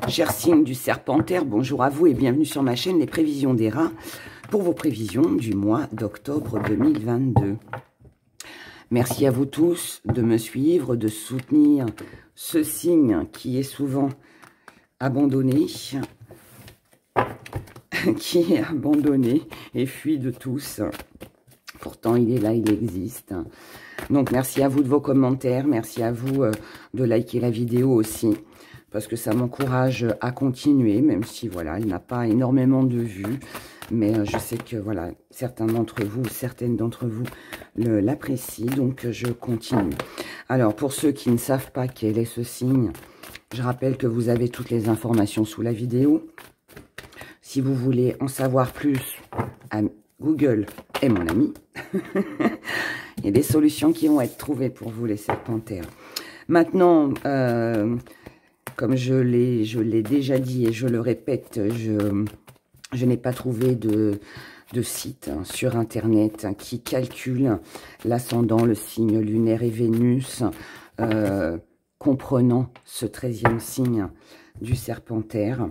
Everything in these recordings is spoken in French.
Chers signes du Serpentaire, bonjour à vous et bienvenue sur ma chaîne Les Prévisions des Rats pour vos prévisions du mois d'octobre 2022. Merci à vous tous de me suivre, de soutenir ce signe qui est souvent abandonné, et fui de tous. Pourtant, il est là, il existe. Donc, merci à vous de vos commentaires, merci à vous de liker la vidéo aussi, parce que ça m'encourage à continuer, même si, voilà, il n'a pas énormément de vues. Mais je sais que, voilà, certains d'entre vous, certaines d'entre vous l'apprécient, donc je continue. Alors, pour ceux qui ne savent pas quel est ce signe, je rappelle que vous avez toutes les informations sous la vidéo. Si vous voulez en savoir plus, Google est mon ami. Il y a des solutions qui vont être trouvées pour vous, les Serpentaires. Maintenant, comme je l'ai déjà dit et je le répète, je n'ai pas trouvé de site sur Internet qui calcule l'ascendant, le signe lunaire et Vénus, comprenant ce 13e signe du Serpentaire.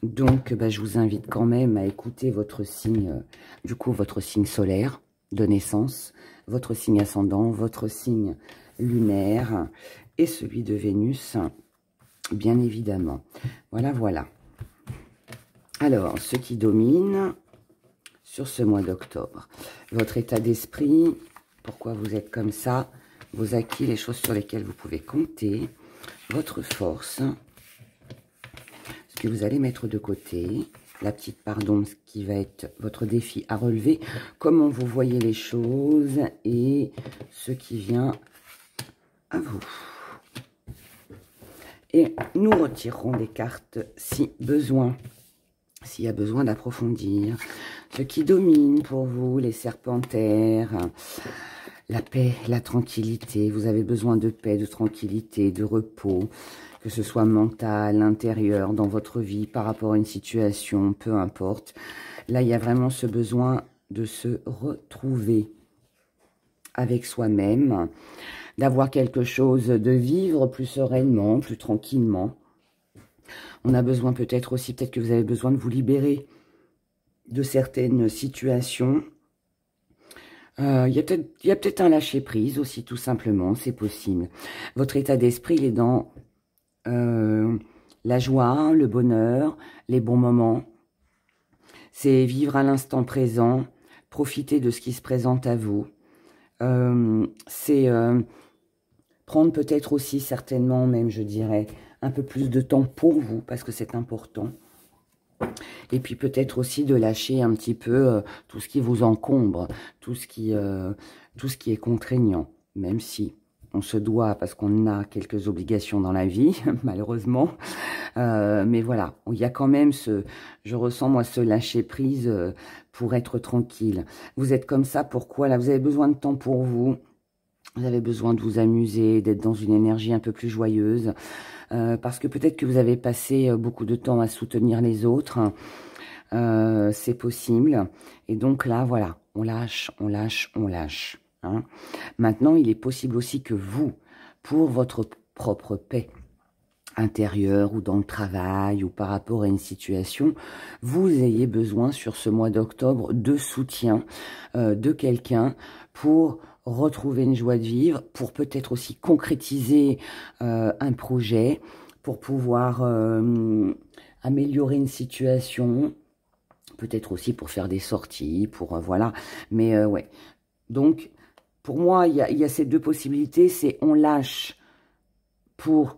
Donc, je vous invite quand même à écouter votre signe, du coup, votre signe solaire de naissance, votre signe ascendant, votre signe lunaire et celui de Vénus, bien évidemment. Voilà, voilà. Alors, ce qui domine sur ce mois d'octobre, votre état d'esprit, pourquoi vous êtes comme ça, vos acquis, les choses sur lesquelles vous pouvez compter, votre force, ce que vous allez mettre de côté, la petite part d'ombre, ce qui va être votre défi à relever, comment vous voyez les choses et ce qui vient à vous. Et nous retirerons des cartes si besoin, s'il y a besoin d'approfondir. Ce qui domine pour vous, les Serpentaires, la paix, la tranquillité. Vous avez besoin de paix, de tranquillité, de repos, que ce soit mental, intérieur, dans votre vie, par rapport à une situation, peu importe. Là, il y a vraiment ce besoin de se retrouver avec soi-même, d'avoir quelque chose, de vivre plus sereinement, plus tranquillement. On a besoin peut-être aussi, peut-être que vous avez besoin de vous libérer de certaines situations. Il y a peut-être un lâcher-prise aussi, tout simplement, c'est possible. Votre état d'esprit, il est dans la joie, le bonheur, les bons moments. C'est vivre à l'instant présent, profiter de ce qui se présente à vous. C'est prendre peut-être aussi, certainement même, je dirais, un peu plus de temps pour vous, parce que c'est important. Et puis peut-être aussi de lâcher un petit peu tout ce qui vous encombre, tout ce qui est contraignant, même si on se doit, parce qu'on a quelques obligations dans la vie, malheureusement. Mais voilà, il y a quand même je ressens moi ce lâcher-prise pour être tranquille. Vous êtes comme ça, pourquoi? Là, vous avez besoin de temps pour vous. Vous avez besoin de vous amuser, d'être dans une énergie un peu plus joyeuse. Parce que peut-être que vous avez passé beaucoup de temps à soutenir les autres. C'est possible. Et donc là, voilà, on lâche, on lâche, on lâche. Hein. Maintenant, il est possible aussi que vous, pour votre propre paix intérieure ou dans le travail ou par rapport à une situation, vous ayez besoin sur ce mois d'octobre de soutien de quelqu'un pour retrouver une joie de vivre, pour peut-être aussi concrétiser un projet, pour pouvoir améliorer une situation, peut-être aussi pour faire des sorties, pour voilà. Mais ouais, donc pour moi, il y a ces deux possibilités, c'est on lâche pour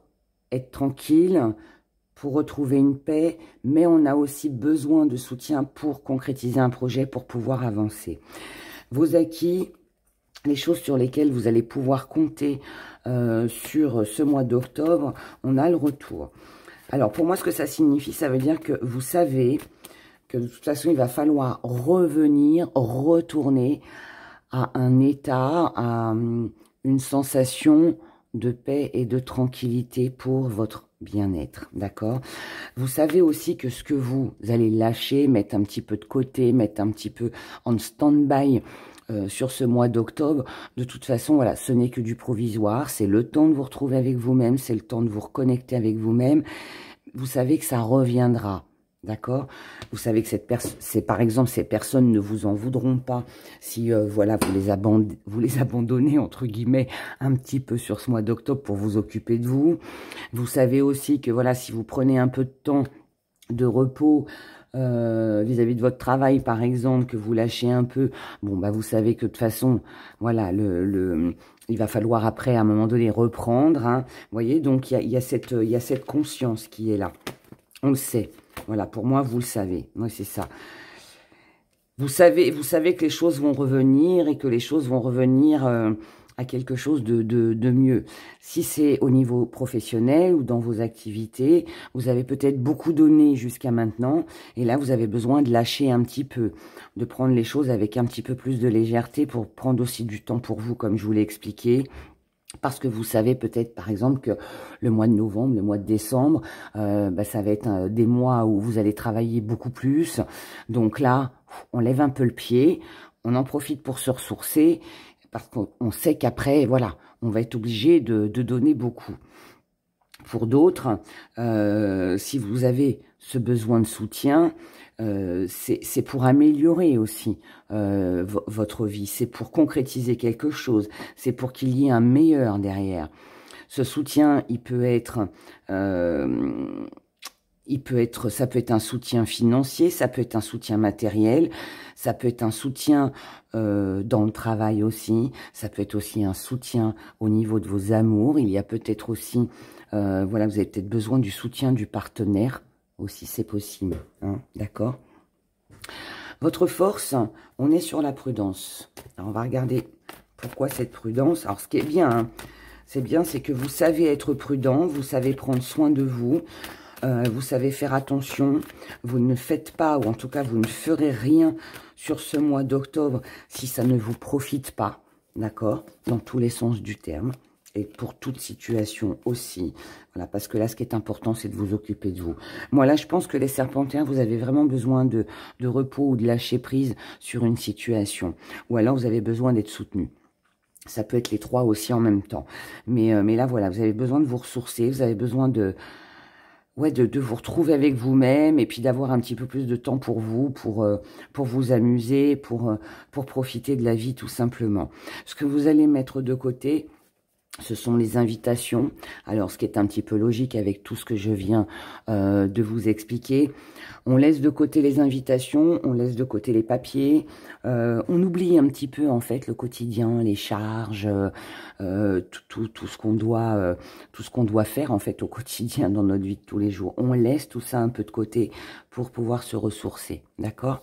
être tranquille, pour retrouver une paix, mais on a aussi besoin de soutien pour concrétiser un projet, pour pouvoir avancer. Vos acquis, les choses sur lesquelles vous allez pouvoir compter sur ce mois d'octobre, on a le retour. Alors, pour moi, ce que ça signifie, ça veut dire que vous savez que de toute façon, il va falloir revenir, retourner à un état, à une sensation de paix et de tranquillité pour votre bien-être, d'accord? Vous savez aussi que ce que vous allez lâcher, mettre un petit peu de côté, mettre un petit peu en stand-by sur ce mois d'octobre, de toute façon, voilà, ce n'est que du provisoire, c'est le temps de vous retrouver avec vous-même, c'est le temps de vous reconnecter avec vous-même, vous savez que ça reviendra. D'accord? Vous savez que par exemple, ces personnes ne vous en voudront pas si, voilà, vous les abandonnez, entre guillemets, un petit peu sur ce mois d'octobre pour vous occuper de vous. Vous savez aussi que, voilà, si vous prenez un peu de temps de repos vis-à-vis de votre travail, par exemple, que vous lâchez un peu, bon, bah, vous savez que de toute façon, voilà, il va falloir après, à un moment donné, reprendre. Hein, vous voyez, donc il y a cette conscience qui est là. On le sait. Voilà, pour moi, vous le savez. Moi, c'est ça. Vous savez que les choses vont revenir et que les choses vont revenir à quelque chose de mieux. Si c'est au niveau professionnel ou dans vos activités, vous avez peut-être beaucoup donné jusqu'à maintenant. Et là, vous avez besoin de lâcher un petit peu, de prendre les choses avec un petit peu plus de légèreté pour prendre aussi du temps pour vous, comme je vous l'ai expliqué. Parce que vous savez peut-être, par exemple, que le mois de novembre, le mois de décembre, bah, ça va être des mois où vous allez travailler beaucoup plus. Donc là, on lève un peu le pied, on en profite pour se ressourcer, parce qu'on sait qu'après, voilà, on va être obligé de donner beaucoup. Pour d'autres, si vous avez ce besoin de soutien, c'est pour améliorer aussi votre vie, c'est pour concrétiser quelque chose, c'est pour qu'il y ait un meilleur derrière. Ce soutien, ça peut être un soutien financier, ça peut être un soutien matériel, ça peut être un soutien dans le travail aussi, ça peut être aussi un soutien au niveau de vos amours. Il y a peut-être aussi, voilà, vous avez peut-être besoin du soutien du partenaire aussi, c'est possible, hein, d'accord? Votre force, on est sur la prudence. Alors, on va regarder pourquoi cette prudence. Alors, ce qui est bien, hein, c'est que vous savez être prudent, vous savez prendre soin de vous, vous savez faire attention, vous ne faites pas, ou en tout cas, vous ne ferez rien sur ce mois d'octobre si ça ne vous profite pas, d'accord? Dans tous les sens du terme. Et pour toute situation aussi. Voilà, parce que là, ce qui est important, c'est de vous occuper de vous. Moi, là, je pense que les serpentaires, vous avez vraiment besoin de repos ou de lâcher prise sur une situation. Ou alors, vous avez besoin d'être soutenu. Ça peut être les trois aussi en même temps. Mais là, voilà, vous avez besoin de vous ressourcer. Vous avez besoin de vous retrouver avec vous-même. Et puis d'avoir un petit peu plus de temps pour vous, pour vous amuser, pour profiter de la vie, tout simplement. Ce que vous allez mettre de côté, ce sont les invitations. Alors, ce qui est un petit peu logique avec tout ce que je viens de vous expliquer. On laisse de côté les invitations, on laisse de côté les papiers. On oublie un petit peu, en fait, le quotidien, les charges, tout ce qu'on doit faire, en fait, au quotidien dans notre vie de tous les jours. On laisse tout ça un peu de côté pour pouvoir se ressourcer, d'accord ?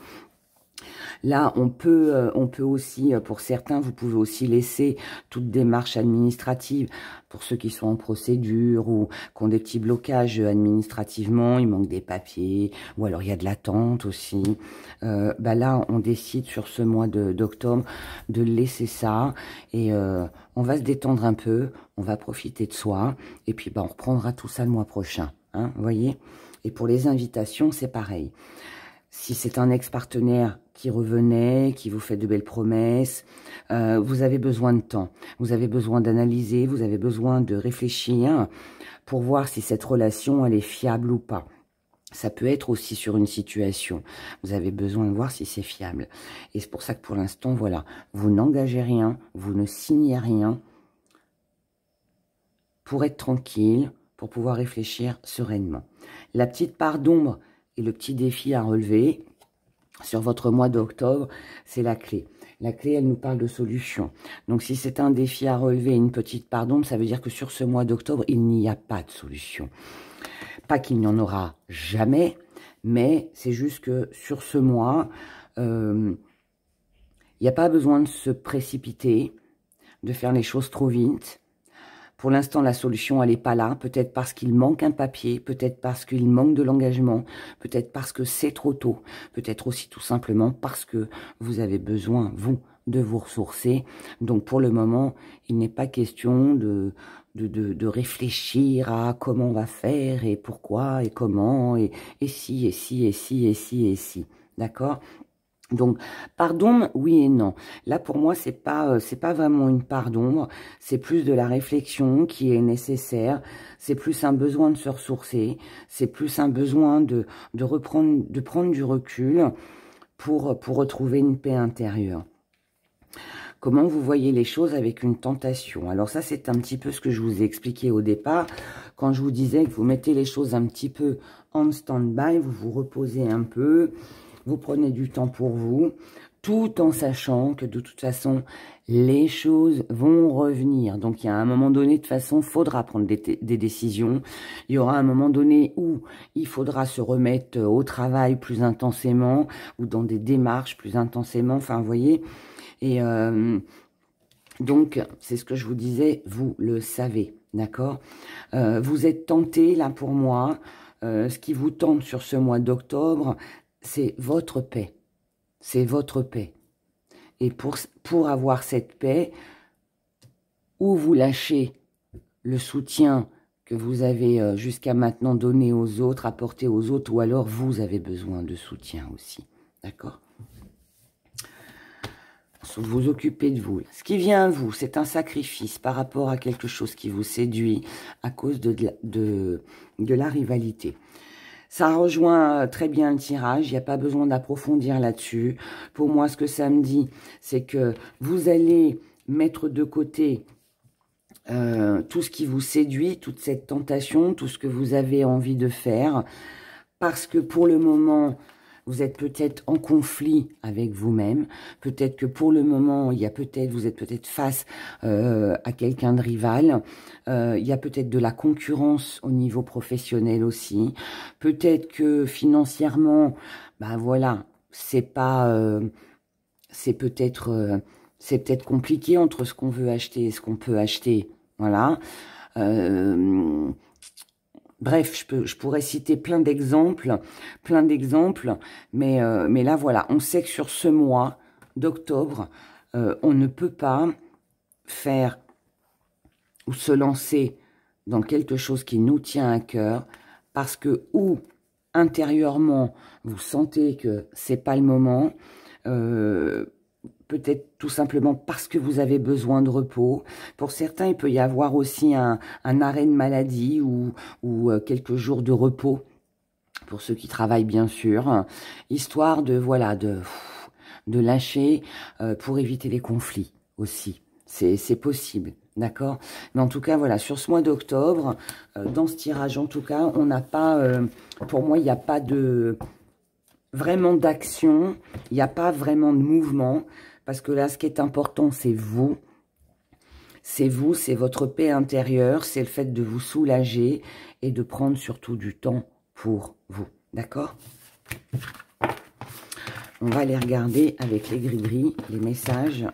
Là, on peut aussi, pour certains, vous pouvez aussi laisser toute démarche administrative. Pour ceux qui sont en procédure ou qui ont des petits blocages administrativement, il manque des papiers, ou alors il y a de l'attente aussi. Bah là, on décide sur ce mois d'octobre de laisser ça et on va se détendre un peu, on va profiter de soi et puis bah, on reprendra tout ça le mois prochain. Hein, vous voyez? Et pour les invitations, c'est pareil. Si c'est un ex-partenaire qui revenait, qui vous fait de belles promesses, vous avez besoin de temps. Vous avez besoin d'analyser, vous avez besoin de réfléchir pour voir si cette relation, elle est fiable ou pas. Ça peut être aussi sur une situation. Vous avez besoin de voir si c'est fiable. Et c'est pour ça que pour l'instant, voilà, vous n'engagez rien, vous ne signez rien pour être tranquille, pour pouvoir réfléchir sereinement. La petite part d'ombre et le petit défi à relever sur votre mois d'octobre, c'est la clé. La clé, elle nous parle de solution. Donc, si c'est un défi à relever, une petite part d'ombre, ça veut dire que sur ce mois d'octobre, il n'y a pas de solution. Pas qu'il n'y en aura jamais, mais c'est juste que sur ce mois, il n'y a pas besoin de se précipiter, de faire les choses trop vite. Pour l'instant, la solution, elle n'est pas là. Peut-être parce qu'il manque un papier, peut-être parce qu'il manque de l'engagement, peut-être parce que c'est trop tôt, peut-être aussi tout simplement parce que vous avez besoin, vous, de vous ressourcer. Donc, pour le moment, il n'est pas question de réfléchir à comment on va faire et pourquoi et comment et si, et si, et si, et si, et si. D'accord ? Donc, part d'ombre, oui et non. Là, pour moi, c'est pas vraiment une part d'ombre. C'est plus de la réflexion qui est nécessaire. C'est plus un besoin de se ressourcer. C'est plus un besoin de prendre du recul pour retrouver une paix intérieure. Comment vous voyez les choses avec une tentation? Alors ça, c'est un petit peu ce que je vous ai expliqué au départ. Quand je vous disais que vous mettez les choses un petit peu en stand-by, vous vous reposez un peu, vous prenez du temps pour vous, tout en sachant que de toute façon, les choses vont revenir. Donc, il y a un moment donné, de toute façon, il faudra prendre des décisions. Il y aura un moment donné où il faudra se remettre au travail plus intensément ou dans des démarches plus intensément. Enfin, vous voyez. Et donc, c'est ce que je vous disais, vous le savez, d'accord? Vous êtes tenté, là, pour moi. Ce qui vous tente sur ce mois d'octobre, c'est votre paix. C'est votre paix. Et pour avoir cette paix, ou vous lâchez le soutien que vous avez jusqu'à maintenant donné aux autres, apporté aux autres, ou alors vous avez besoin de soutien aussi. D'accord? Vous occupez de vous. Ce qui vient à vous, c'est un sacrifice par rapport à quelque chose qui vous séduit à cause de la rivalité. Ça rejoint très bien le tirage, il n'y a pas besoin d'approfondir là-dessus. Pour moi, ce que ça me dit, c'est que vous allez mettre de côté tout ce qui vous séduit, toute cette tentation, tout ce que vous avez envie de faire, parce que pour le moment, vous êtes peut-être en conflit avec vous-même. Peut-être que pour le moment, vous êtes peut-être face à quelqu'un de rival. Il y a peut-être de la concurrence au niveau professionnel aussi. Peut-être que financièrement, ben voilà, c'est peut-être compliqué entre ce qu'on veut acheter et ce qu'on peut acheter. Voilà. Bref, je pourrais citer plein d'exemples, mais là, voilà, on sait que sur ce mois d'octobre, on ne peut pas faire ou se lancer dans quelque chose qui nous tient à cœur, parce que ou intérieurement, vous sentez que c'est pas le moment, peut-être tout simplement parce que vous avez besoin de repos. Pour certains, il peut y avoir aussi un arrêt de maladie ou quelques jours de repos, pour ceux qui travaillent bien sûr, histoire de, voilà, de lâcher pour éviter les conflits aussi. C'est possible, d'accord? Mais en tout cas, voilà, sur ce mois d'octobre, dans ce tirage, en tout cas, on n'a pas, pour moi, il n'y a pas vraiment d'action, il n'y a pas vraiment de mouvement. Parce que là, ce qui est important, c'est vous. C'est vous, c'est votre paix intérieure, c'est le fait de vous soulager et de prendre surtout du temps pour vous. D'accord? On va aller regarder avec les gris-gris les messages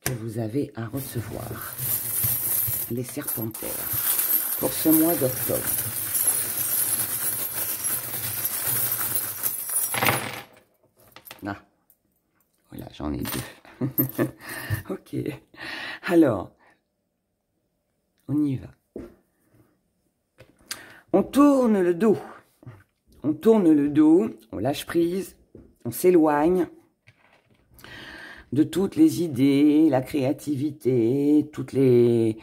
que vous avez à recevoir. Les serpentaires pour ce mois d'octobre. Ah. Voilà, j'en ai deux. Ok. Alors, on y va. On tourne le dos. On tourne le dos, on lâche prise, on s'éloigne de toutes les idées, la créativité, toutes les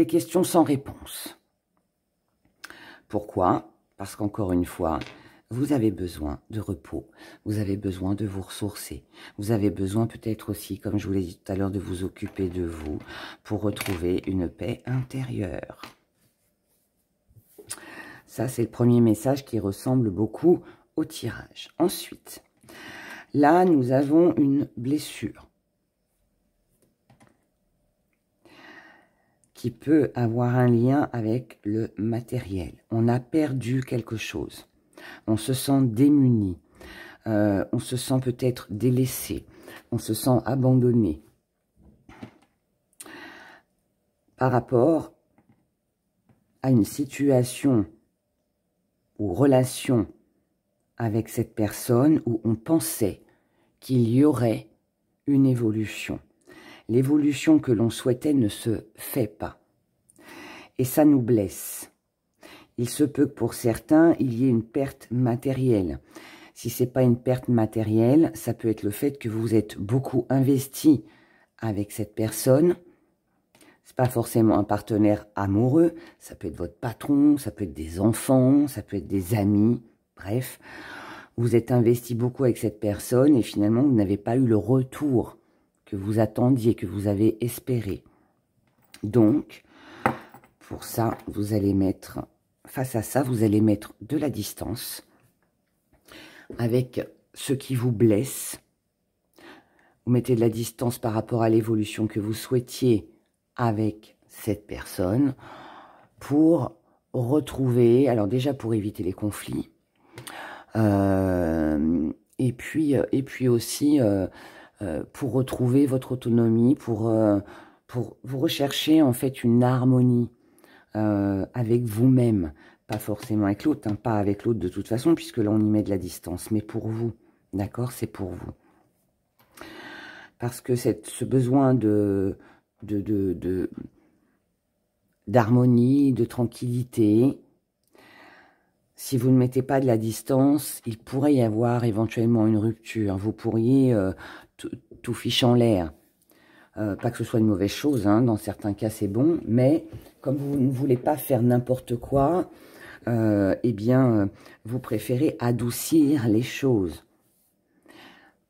questions sans réponse. Pourquoi? Parce qu'encore une fois, vous avez besoin de repos, vous avez besoin de vous ressourcer, vous avez besoin peut-être aussi, comme je vous l'ai dit tout à l'heure, de vous occuper de vous pour retrouver une paix intérieure. Ça, c'est le premier message qui ressemble beaucoup au tirage. Ensuite, là, nous avons une blessure qui peut avoir un lien avec le matériel. On a perdu quelque chose. On se sent démuni, on se sent peut-être délaissé, on se sent abandonné par rapport à une situation ou relation avec cette personne où on pensait qu'il y aurait une évolution. L'évolution que l'on souhaitait ne se fait pas. Et ça nous blesse. il se peut que pour certains, il y ait une perte matérielle. Si ce n'est pas une perte matérielle, ça peut être le fait que vous êtes beaucoup investi avec cette personne. Ce n'est pas forcément un partenaire amoureux, ça peut être votre patron, ça peut être des enfants, ça peut être des amis, bref. Vous êtes investi beaucoup avec cette personne et finalement, vous n'avez pas eu le retour que vous attendiez, que vous avez espéré. Donc, pour ça, vous allez mettre, face à ça, vous allez mettre de la distance avec ce qui vous blesse. Vous mettez de la distance par rapport à l'évolution que vous souhaitiez avec cette personne pour retrouver, alors déjà pour éviter les conflits, et puis aussi pour retrouver votre autonomie, pour vous rechercher en fait une harmonie avec vous-même, pas forcément avec l'autre, hein, pas avec l'autre de toute façon, puisque là on y met de la distance, mais pour vous, d'accord, c'est pour vous. Parce que ce besoin d'harmonie, de tranquillité, si vous ne mettez pas de la distance, il pourrait y avoir éventuellement une rupture. Vous pourriez tout fiche en l'air. Pas que ce soit une mauvaise chose, hein, dans certains cas c'est bon, mais comme vous ne voulez pas faire n'importe quoi, eh bien, vous préférez adoucir les choses.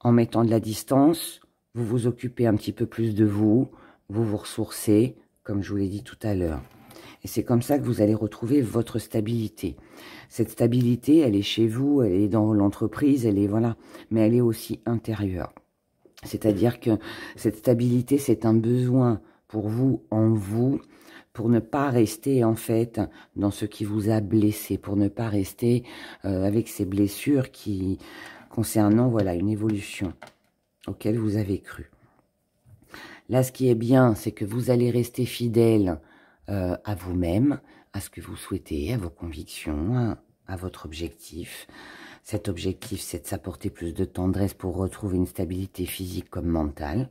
En mettant de la distance, vous vous occupez un petit peu plus de vous, vous vous ressourcez, comme je vous l'ai dit tout à l'heure. Et c'est comme ça que vous allez retrouver votre stabilité. Cette stabilité, elle est chez vous, elle est dans l'entreprise, elle est, voilà, mais elle est aussi intérieure. C'est-à-dire que cette stabilité, c'est un besoin pour vous, en vous, pour ne pas rester, en fait, dans ce qui vous a blessé, pour ne pas rester avec ces blessures qui, concernant, voilà, une évolution auquel vous avez cru. Là, ce qui est bien, c'est que vous allez rester fidèle à vous-même, à ce que vous souhaitez, à vos convictions, à votre objectif. Cet objectif, c'est de s'apporter plus de tendresse pour retrouver une stabilité physique comme mentale.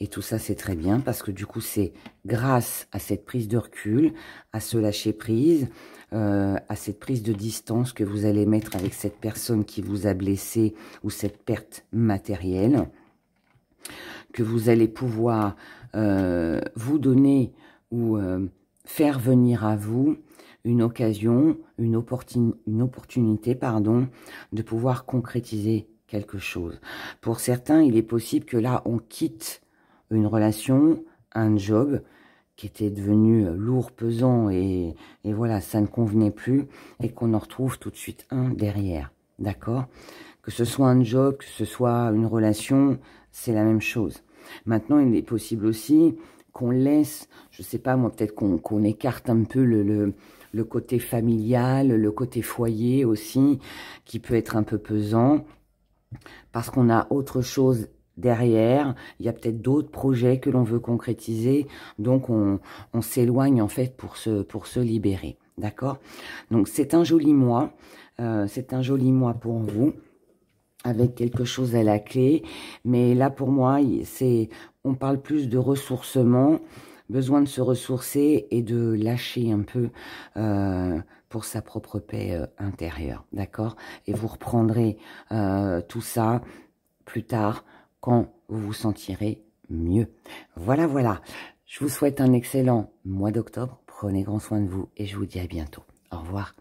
Et tout ça, c'est très bien parce que du coup, c'est grâce à cette prise de recul, à ce lâcher-prise, à cette prise de distance que vous allez mettre avec cette personne qui vous a blessé ou cette perte matérielle, que vous allez pouvoir vous donner ou faire venir à vous une occasion, une opportunité, pardon, de pouvoir concrétiser quelque chose. Pour certains, il est possible que là, on quitte une relation, un job qui était devenu lourd, pesant et voilà, ça ne convenait plus et qu'on en retrouve tout de suite un derrière, d'accord? Que ce soit un job, que ce soit une relation, c'est la même chose. Maintenant, il est possible aussi qu'on laisse, je sais pas moi, peut-être qu'on écarte un peu le côté familial, le côté foyer aussi, qui peut être un peu pesant, parce qu'on a autre chose derrière, il y a peut-être d'autres projets que l'on veut concrétiser, donc on s'éloigne en fait pour se libérer, d'accord? Donc c'est un joli mois pour vous, avec quelque chose à la clé, mais là pour moi, on parle plus de ressourcement, besoin de se ressourcer et de lâcher un peu pour sa propre paix intérieure, d'accord? Et vous reprendrez tout ça plus tard quand vous vous sentirez mieux. Voilà, voilà. Je vous souhaite un excellent mois d'octobre. Prenez grand soin de vous et je vous dis à bientôt. Au revoir.